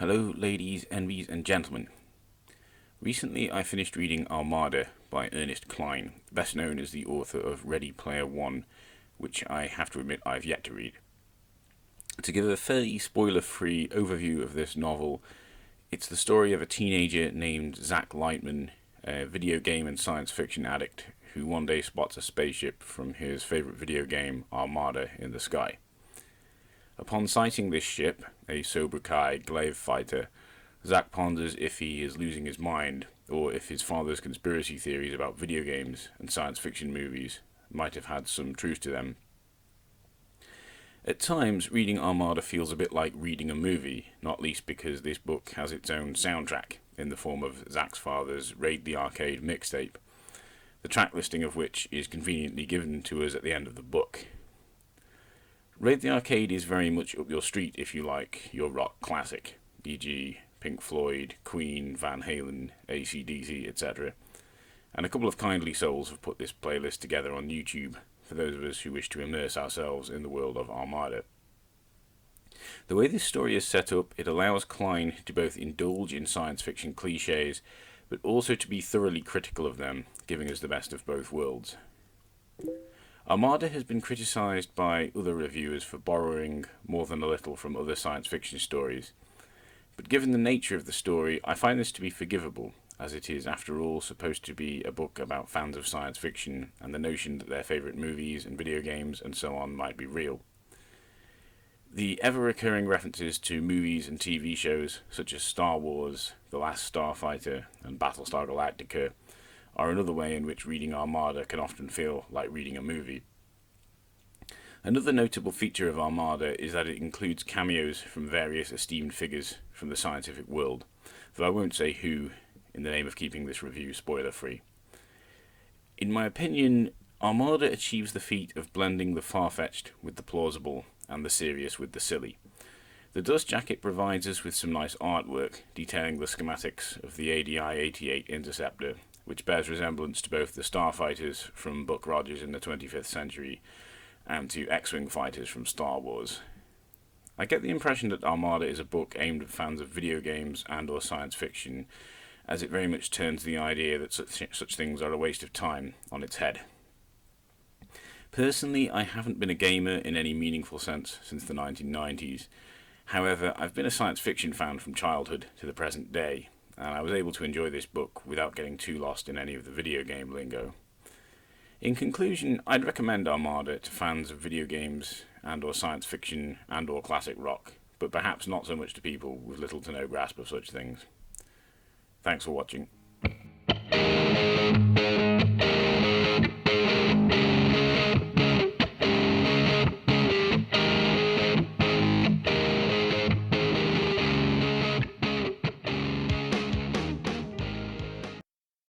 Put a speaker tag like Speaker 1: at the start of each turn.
Speaker 1: Hello, ladies, envies, and gentlemen. Recently, I finished reading Armada by Ernest Cline, best known as the author of Ready Player One, which I have to admit I've yet to read. To give a fairly spoiler-free overview of this novel, it's the story of a teenager named Zach Lightman, a video game and science fiction addict who one day spots a spaceship from his favorite video game, Armada, in the sky. Upon sighting this ship, a sobriquet glaive fighter, Zack ponders if he is losing his mind, or if his father's conspiracy theories about video games and science fiction movies might have had some truth to them. At times, reading Armada feels a bit like reading a movie, not least because this book has its own soundtrack, in the form of Zack's father's Raid the Arcade mixtape, the track listing of which is conveniently given to us at the end of the book. Raid the Arcade is very much up your street if you like your rock classic, e.g. Pink Floyd, Queen, Van Halen, AC/DC, etc. And a couple of kindly souls have put this playlist together on YouTube for those of us who wish to immerse ourselves in the world of Armada. The way this story is set up, it allows Cline to both indulge in science fiction cliches, but also to be thoroughly critical of them, giving us the best of both worlds. Armada has been criticised by other reviewers for borrowing more than a little from other science fiction stories, but given the nature of the story, I find this to be forgivable, as it is, after all, supposed to be a book about fans of science fiction and the notion that their favourite movies and video games and so on might be real. The ever-recurring references to movies and TV shows such as Star Wars, The Last Starfighter and Battlestar Galactica are another way in which reading Armada can often feel like reading a movie. Another notable feature of Armada is that it includes cameos from various esteemed figures from the scientific world, though I won't say who, in the name of keeping this review spoiler-free. In my opinion, Armada achieves the feat of blending the far-fetched with the plausible and the serious with the silly. The dust jacket provides us with some nice artwork detailing the schematics of the ADI-88 interceptor, which bears resemblance to both the starfighters from Buck Rogers in the 25th century and to X-Wing fighters from Star Wars. I get the impression that Armada is a book aimed at fans of video games and or science fiction, as it very much turns the idea that such things are a waste of time on its head. Personally, I haven't been a gamer in any meaningful sense since the 1990s. However, I've been a science fiction fan from childhood to the present day, and I was able to enjoy this book without getting too lost in any of the video game lingo. In conclusion, I'd recommend Armada to fans of video games and or science fiction and or classic rock, but perhaps not so much to people with little to no grasp of such things. Thanks for watching.